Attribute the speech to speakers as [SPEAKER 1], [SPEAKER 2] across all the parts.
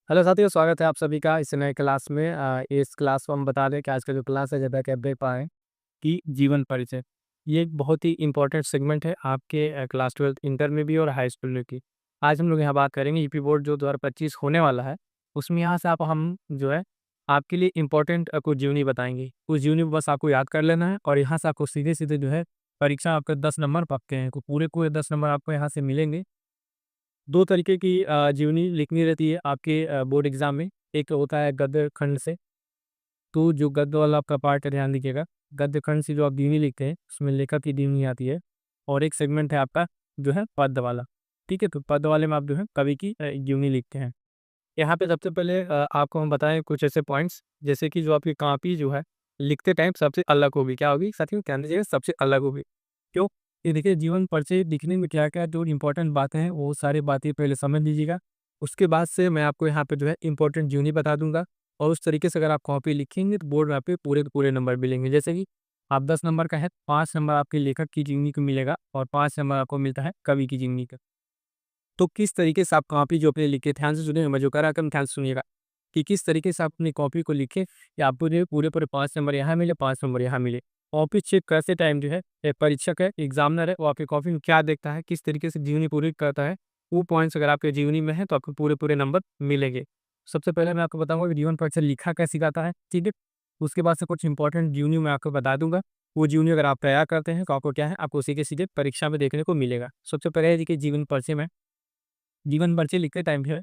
[SPEAKER 1] Hello साथियों, स्वागत है आप सभी का इस नए क्लास में। इस क्लास को हम बता दें कि आज का जो क्लास है, जैसा कि आप देख पाएँ कि जीवन परिचय। ये एक बहुत ही इम्पोर्टेंट सेगमेंट है आपके क्लास 12th इंटर में भी और हाई स्कूल में भी। आज हम लोग यहाँ बात करेंगे यूपी बोर्ड जो 2025 होने वाला है, उसमें यहाँ से आप हम जो है आपके लिए इम्पोर्टेंट कुछ जीवनी बताएँगे। कुछ जीवनी बस आपको याद कर लेना है और यहाँ से आपको सीधे-सीधे जो है परीक्षा आपके 10 नंबर पक्के हैं। पूरे-पूरे 10 नंबर आपको यहाँ से मिलेंगे। 2 तरीके की जीवनी लिखनी रहती है आपके बोर्ड एग्ज़ाम में। एक होता है गद्य खंड से, तो जो गद्य वाला आपका पार्ट है ध्यान दीजिएगा। गद्य खंड से जो आप जीवनी लिखते हैं, उसमें लेखक की जीवनी आती है और एक सेगमेंट है आपका जो है पद्य वाला, ठीक है? तो पद्य वाले में आप जो है कवि की जीवनी लिखते हैं। यहाँ पे सबसे पहले आपको हम बताएँ कुछ ऐसे पॉइंट्स, जैसे कि जो आपकी कॉपी जो है, लिखते टाइम सबसे अलग होगी। क्या होगी? साथियों ध्यान दीजिएगा, सबसे अलग होगी। क्यों? ये देखिए जीवन परिचय लिखने में क्या-क्या जो इम्पोर्टेंट बातें हैं, वो सारी बातें पहले समझ लीजिएगा। उसके बाद से मैं आपको यहाँ पे जो है इम्पोर्टेंट जीवनी बता दूँगा और उस तरीके से अगर आप कॉपी लिखेंगे तो बोर्ड में आपके पूरे के पूरे नंबर मिलेंगे। जैसे कि आप 10 नंबर का है, 5 नंबर आपके लेखक की जीवनी को मिलेगा और 5 नंबर आपको मिलता है कवि की जीवनी का। तो किस तरीके से आप कॉपी जो अपने लिखे, ध्यान से सुनिएगा, मैं जो कह रहा हूँ ध्यान से सुनिएगा कि किस तरीके से आप अपनी कॉपी को लिखें या आपको जो है पूरे-पूरे 5 नंबर यहाँ मिले, 5 नंबर यहाँ मिले। कॉपी चेक करते टाइम जो है एक परीक्षक है, एग्ज़ामिनर है, वो आपकी कॉपी में क्या देखता है, किस तरीके से जीवनी पूरी करता है, वो पॉइंट्स अगर आपके जीवनी में है तो आपको पूरे-पूरे नंबर मिलेंगे। सबसे पहले मैं आपको बताऊँगा कि जीवन परीक्षण लिखा कैसे जाता है, ठीक है? उसके बाद से कुछ इंपॉर्टेंट जीवनी मैं आपको बता दूँगा। वो जीवनी अगर आप तैयार करते हैं तो आपको क्या है, आपको सीधे-सीधे परीक्षा में देखने को मिलेगा। सबसे पहले देखिए जीवन परिचय में, जीवन पर्ची लिखते टाइम जो है,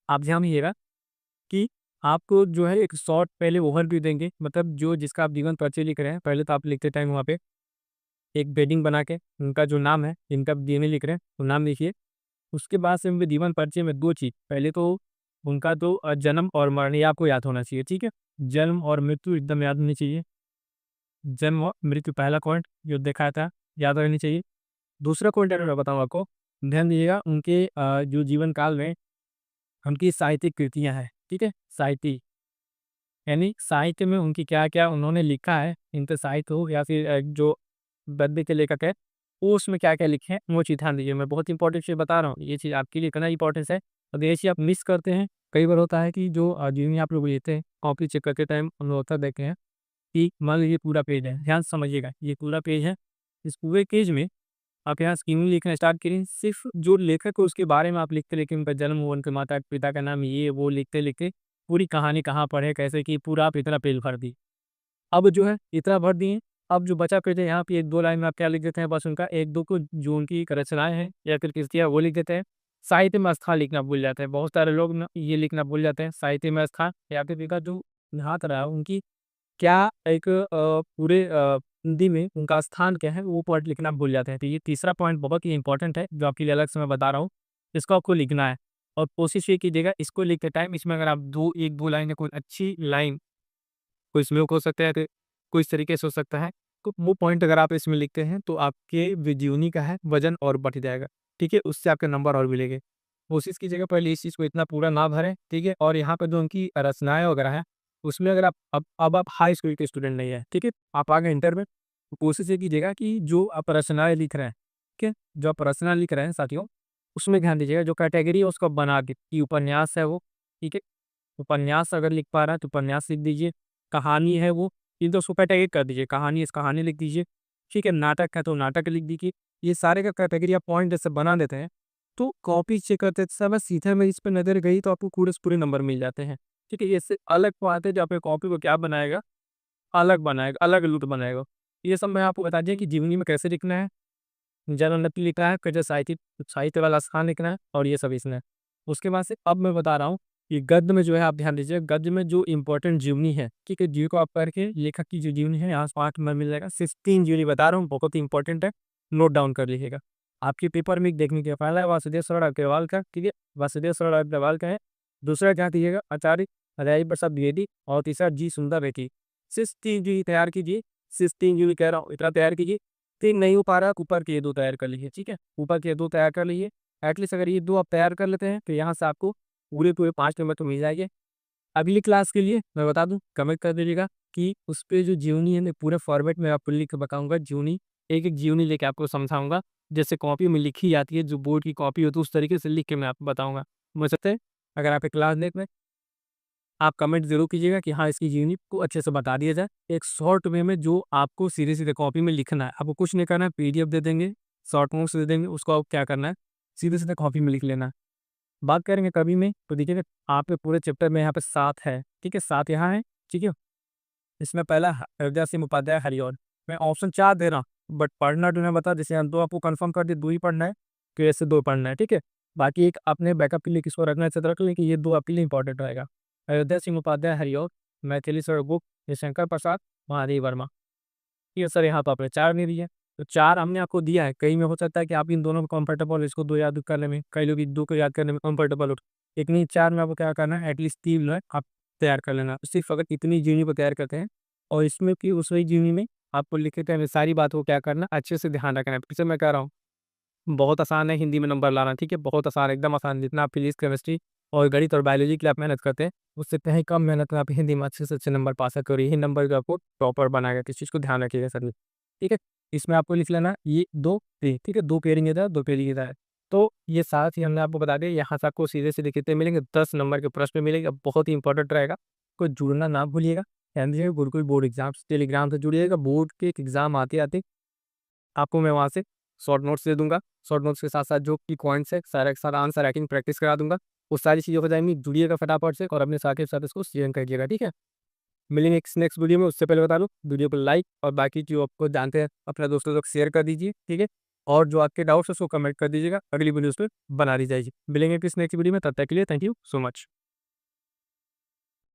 [SPEAKER 1] आप ध्यान दीजिएगा कि आपको जो है एक शॉर्ट पहले ओवरव्यू देंगे, मतलब जो जिसका आप जीवन परिचय लिख रहे हैं, पहले तो आप लिखते टाइम वहाँ पे एक हेडिंग बना के उनका जो नाम है, जिनका जीवन लिख रहे हैं, वो नाम लिखिए। उसके बाद से उनके जीवन परिचय में 2 चीज़, पहले तो उनका तो जन्म और मरण ये आपको याद होना चाहिए, ठीक है? जन्म और मृत्यु एकदम याद होनी चाहिए। जन्म और मृत्यु पहला पॉइंट जो देखा था, याद रहनी चाहिए। दूसरा पॉइंट अगर मैं बताऊँ आपको, ध्यान दीजिएगा उनके जो जीवन काल में उनकी साहित्यिक कृतियाँ हैं, ठीक है? साहित्य यानी साहित्य में उनकी क्या-क्या उन्होंने लिखा है, इनका साहित्य हो या फिर जो गद्य के लेखक है, वो उसमें क्या-क्या लिखे हैं, वो चीज़ ध्यान दीजिए। मैं बहुत इंपॉर्टेंट चीज़ बता रहा हूँ, ये चीज़ आपके लिए इतना इम्पोर्टेंस है, अगर ये चीज़ आप मिस करते हैं, कई बार होता है कि जो जीवनी आप लोग लेते हैं, कॉपी चेक करते टाइम हम लोग अक्सर देखते हैं कि मान लीजिए पूरा पेज है, ध्यान से समझिएगा, ये पूरा पेज है, इस पूरे पेज में आप यहाँ स्कीम लिखना स्टार्ट करिए, सिर्फ़ जो लेखक है उसके बारे में आप लिखते-लिखते उनका जन्म, उनके माता-पिता का नाम, ये वो लिखते-लिखते पूरी कहानी कहाँ पर है, कैसे की पूरा आप इतना पेज भर दिए। अब जो है इतना भर दिए, अब जो बचा पेज है यहाँ पे 1-2 लाइन में आप क्या लिख देते हैं, बस उनका 1-2 को जो उनकी रचनाएँ हैं या फिर कृतियाँ वो लिख देते हैं। साहित्य में स्थान लिखना भूल जाते हैं, बहुत सारे लोग ना ये लिखना भूल जाते हैं, साहित्य में स्थान या फिर उनका जो हाथ रहा उनकी क्या एक पूरे हिंदी में उनका स्थान क्या है, वो पॉइंट लिखना भूल जाते हैं। तो ये तीसरा पॉइंट बहुत ही इम्पोर्टेंट है, जो आपके लिए अलग से मैं बता रहा हूँ। इसको आपको लिखना है और कोशिश ये कीजिएगा इसको लिखते टाइम इसमें अगर आप 2 1-2 लाइन या कोई अच्छी लाइन कोई स्लोक हो सकता है, तो कोई इस तरीके से हो सकता है। तो वो पॉइंट अगर आप इसमें लिखते हैं, तो आपके जो जीवनी का है वज़न और बढ़ जाएगा, ठीक है? उससे आपके नंबर और मिलेंगे। कोशिश कीजिएगा पहले इस चीज़ को इतना पूरा ना भरें, ठीक है? और यहाँ पे जो उनकी रचनाएँ वगैरह हैं, उसमें अगर आप अब आप हाई स्कूल के स्टूडेंट नहीं हैं, ठीक है? आप आ गए इंटर में, तो कोशिश ये कीजिएगा कि जो आप रचनाएँ लिख रहे हैं, ठीक है? जो आप रचना लिख रहे हैं साथियों, उसमें ध्यान दीजिएगा जो कैटेगरी है उसको बना के कि उपन्यास है वो, ठीक है? उपन्यास अगर लिख पा रहा है तो उपन्यास लिख दीजिए, कहानी है वो, इन 2 को कैटेगरी कर दीजिए, कहानी है, कहानी लिख दीजिए, ठीक है? नाटक है तो नाटक लिख दीजिए। ये सारे का कैटेगरी आप पॉइंट जैसे बना देते हैं, तो कॉपी चेक करते समय सीधा में इस पे नज़र गई तो आपको पूरे से पूरे नंबर मिल जाते हैं, ठीक है? ये इससे अलग बात है जो आपकी कॉपी को क्या बनाएगा, अलग बनाएगा, अलग लुक बनाएगा। ये सब मैं आपको बता दिया कि जीवनी में कैसे लिखना है, जनोन्नति लिखना है, कैसे साहित्य साहित्य वाला स्थान लिखना है और ये सब इसमें है। उसके बाद से अब मैं बता रहा हूँ कि गद्य में जो है आप ध्यान दीजिए, गद्य में जो इम्पोर्टेंट जीवनी है, ठीक है? जी को आप करके लेखक की जो जीवनी है यहाँ से 5 नंबर मिल जाएगा। सिर्फ 3 जीवनी बता रहा हूँ, बहुत ही इंपॉर्टेंट है, नोट डाउन कर लीजिएगा। आपके पेपर में देखने के पहला है वासुदेव सरवर अग्रवाल का, ठीक है? वासुदेव सरवर अग्रवाल का है। दूसरा ध्यान दीजिएगा आचार्य हरिहर प्रसाद द्विवेदी और तीसरा जी सुंदर रेड्डी। सिर्फ 3 जीवनी तैयार कीजिए, सिर्फ 3 जीवनी कह रहा हूँ, इतना तैयार कीजिए। 3 नहीं हो पा रहा है, ऊपर के ये 2 तैयार कर लीजिए, ठीक है? ऊपर के 2 तैयार कर लीजिए। एटलीस्ट अगर ये 2 आप तैयार कर लेते हैं, तो यहाँ से आपको पूरे-पूरे 5 नंबर तो मिल जाएँगे। अगली क्लास के लिए मैं बता दूँ, कमेंट कर दीजिएगा कि उसपे जो जीवनी है मैं पूरे फॉर्मेट में आपको लिख के बताऊँगा जीवनी, एक-एक जीवनी लेके आपको समझाऊँगा। जैसे कॉपी में लिखी जाती है, जो बोर्ड की कॉपी होती है, उस तरीके से लिख के मैं आपको बताऊँगा। मुझे लगता है अगर आप ये क्लास देख लें, आप कमेंट ज़रूर कीजिएगा कि हाँ, इसकी यूनिट को अच्छे से बता दिया जाए। एक शॉर्ट वे में जो आपको सीधे-सीधे कॉपी में लिखना है, आपको कुछ नहीं करना है, पीडीएफ दे देंगे, शॉर्ट नोट्स दे देंगे, उसको आप क्या करना है, सीधे-सीधे कॉपी में लिख लेना है। बात करेंगे कवि में, तो देखिएगा आपके पूरे चैप्टर में यहाँ पे 7 है, ठीक है? 7 यहाँ है, ठीक है? इसमें पहला अयोध्या सिंह उपाध्याय हरिऔध। मैं ऑप्शन 4 दे रहा हूँ, बट पढ़ना तो मैं बता जैसे 2 आपको कंफर्म कर दिए, 2 ही पढ़ना है, तो ऐसे 2 पढ़ना है, ठीक है? बाकी एक अपने बैकअप के लिए किसको रखना है, इसे रख लें कि ये 2 आपके लिए इंपॉर्टेंट रहेगा। अयोध्या सिंह उपाध्याय हरिऔध, मैथिली स्वरबुक, ये शंकर प्रसाद महादेव वर्मा। ये सर यहाँ तो आपने 4 नहीं दिया, तो 4 हमने आपको दिया है। कहीं में हो सकता है कि आप इन दोनों में कंफर्टेबल हो, इसको 2 याद करने में, कई लोग 2 को याद करने में कंफर्टेबल हो। एक नहीं 4 में आपको क्या करना है, एटलीस्ट 3 जो है आप तैयार कर लेना। सिर्फ अगर इतनी जीनी को तैयार करते हैं और इसमें कि उस वही जीनी में आपको लिखते टाइम सारी बातों को क्या करना है, अच्छे से ध्यान रखना है। फिर से मैं कह रहा हूँ, बहुत आसान है हिंदी में नंबर लाना, ठीक है? बहुत आसान है, एकदम आसान। जितना आप फिजिक्स, केमिस्ट्री और गणित और बायोलॉजी के लिए आप मेहनत करते हैं, उससे कहीं कम मेहनत में आप हिंदी में अच्छे से अच्छे नंबर पा सकते हो और यही नंबर जो आपको टॉपर बनाएगा। इस चीज़ को ध्यान रखिएगा सर, ठीक है? इसमें आपको लिख लेना ये 2 3, ठीक है? 2 पेयरिंग इधर, 2 पेयरिंग इधर है। तो ये सारा चीज़ हमने आपको बता दिया। यहाँ से आपको सीधे-सीधे कितने मिलेंगे, 10 नंबर के प्रश्न मिलेंगे। बहुत ही इंपॉर्टेंट रहेगा, कोई जुड़ना ना भूलिएगा। ध्यान दीजिएगा, गुरुकुल बोर्ड एग्जाम्स टेलीग्राम से जुड़िएगा। बोर्ड के एग्जाम आते-आते आपको मैं वहाँ से शॉर्ट नोट्स दे दूँगा। शॉर्ट नोट्स के साथ-साथ जो की पॉइंट्स है, सारा का सारा आंसर राइटिंग प्रैक्टिस करा दूँगा। वो सारी चीज़ें हो जाएँगी। जुड़िएगा फटाफट से और अपने साथी के साथ इसको शेयर करिएगा, ठीक है? मिलेंगे नेक्स्ट वीडियो में। उससे पहले बता दूँ, वीडियो को लाइक और बाकी जो आपको जानते हैं अपने दोस्तों तक शेयर कर दीजिए, ठीक है? और जो आपके डाउट्स है उसको कमेंट कर दीजिएगा। अगली वीडियोज़ पे बना दी जाएगी। मिलेंगे किसी नेक्स्ट वीडियो में, तब तक के लिए थैंक यू सो मच।